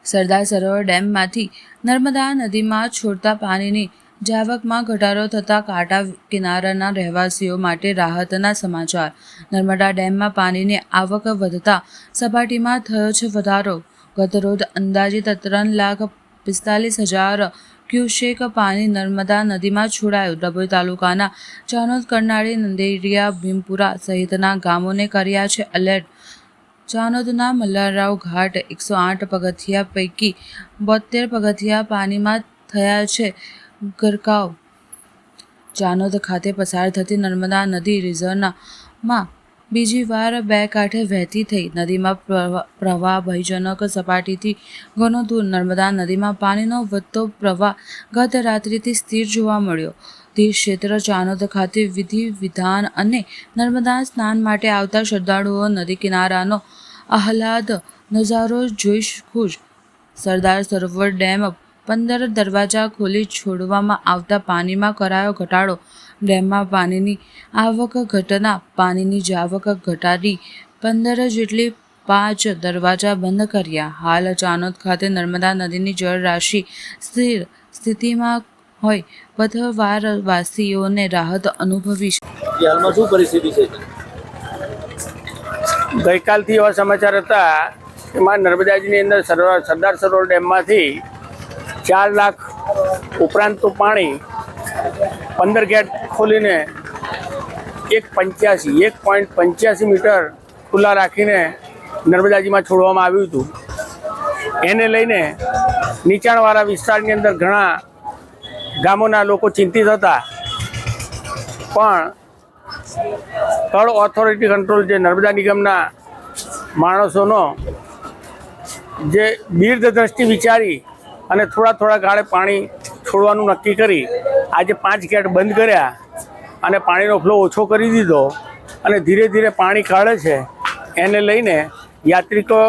સરદાર સરોવર ડેમમાંથી નર્મદા નદીમાં છોડતા પાણીની જાવકમાં ઘટાડો થતાં કાંઠા કિનારાના રહેવાસીઓ માટે રાહતના સમાચાર। નર્મદા ડેમમાં પાણીની આવક વધતા સપાટીમાં થયો છે વધારો। ગતરોજ અંદાજિત 3,45,000 ક્યુસેક પાણી નર્મદા નદીમાં છોડાયું। ડભોઈ તાલુકાના ચાનોદ, કરનાળી, નંદેરિયા, ભીમપુરા સહિતના ગામોને કર્યા છે એલર્ટ। ચાનોદના મલ્હારરાવ ઘાટ 108 પગથિયા પૈકી 72 પગથિયા પાણીમાં થયા છે ગરકાવ। ચાનોદ ખાતે પસાર થતી નર્મદા નદી રિઝર્વમાં બીજી વાર બે કાંઠે વહેતી થઈ। નદીમાં પ્રવાહ ભયજનક સપાટીથી ઘણો દૂર। નર્મદા નદીમાં પાણીનો વધતો પ્રવાહ ગત રાત્રિથી સ્થિર જોવા મળ્યો। તીર્થક્ષેત્ર ચાનોદ ખાતે વિધિ વિધાન અને નર્મદા સ્નાન માટે આવતા શ્રદ્ધાળુઓ નદી કિનારાનો આહલાદ નજારો જોઈ ખુશ। સરદાર સરોવર ડેમ 15 દરવાજા ખોલી છોડવામાં આવતા પાણીમાં કરાયો ઘટાડો। ડેમમાં પાણીની આવક ઘટના પાણીની જાવક ઘટાડી 15 જેટલી 5 દરવાજા બંધ કર્યા। હાલ ચાનોદ ખાતે નર્મદા નદીની જળરાશિ સ્થિર સ્થિતિમાં હોય પથવારવાસીઓને રાહત અનુભવી છે। હાલમાં શું પરિસ્થિતિ છે? ગઈકાલથી એવા સમાચાર હતા એમાં નર્મદાજીની અંદર સરદાર સરોવર ડેમમાંથી 4 લાખ ઉપરાંતનું પાણી 15 ગેટ ખોલીને 1.85 મીટર ખુલ્લા રાખીને નર્મદાજીમાં છોડવામાં આવ્યું હતું। એને લઈને નીચાણવાળા વિસ્તારની અંદર ઘણા ગામોના લોકો ચિંતિત હતા, પણ થર્ડ ઓથોરિટી કંટ્રોલ જે નર્મદા નિગમના માણસોનો જે દીર્ઘ દ્રષ્ટિ વિચારી અને થોડા ગાળે પાણી છોડવાનું નક્કી કરી આજે 5 ગેટ બંધ કર્યા અને પાણીનો ફ્લો ઓછો કરી દીધો અને ધીરે ધીરે પાણી કાઢે છે। એને લઈને યાત્રિકો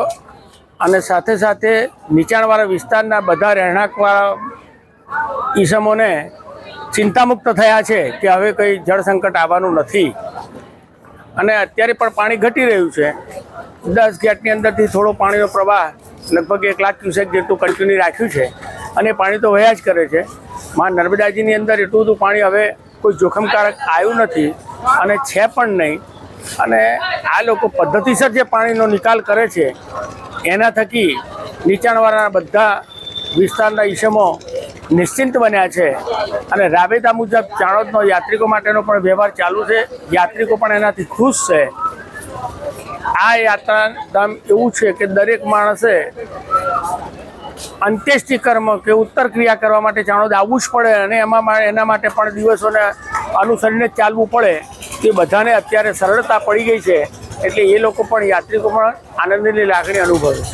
અને સાથે સાથે નીચાણવાળા વિસ્તારના બધા રહેણાંકવાળા ઈસમોને ચિંતામુક્ત થયા છે કે હવે કંઈ જળ સંકટ આવવાનું નથી। અને અત્યારે પણ પાણી ઘટી રહ્યું છે। 10 ગેટની અંદરથી થોડો પાણીનો પ્રવાહ લગભગ 1 લાખ ક્યુસેક જેટલું કન્ટિન્યુ રાખ્યું છે અને પાણી તો વહ્યા જ કરે છે। માં નર્મદાજીની અંદર એટલું બધું પાણી હવે કોઈ જોખમકારક આવ્યું નથી અને છે પણ નહીં। અને આ લોકો પદ્ધતિસર જે પાણીનો નિકાલ કરે છે એના થકી નીચાણવાળા બધા વિસ્તારના ઈસમો નિશ્ચિંત બન્યા છે અને રાબેતા મુજબ ચાણોદનો યાત્રિકો માટેનો પણ વ્યવહાર ચાલુ છે। યાત્રિકો પણ એનાથી ખુશ છે। આ યાત્રાધામ એવું છે કે દરેક માણસે અંત્યેષ્ટિ કર્મ કે ઉત્તર ક્રિયા કરવા માટે ચાણોદ આવવું જ પડે અને એના માટે પણ દિવસોને અનુસરીને જ ચાલવું પડે। તે બધાને અત્યારે સરળતા પડી ગઈ છે, એટલે એ લોકો પણ યાત્રિકો પણ આનંદની લાગણી અનુભવે છે।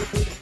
Thank you.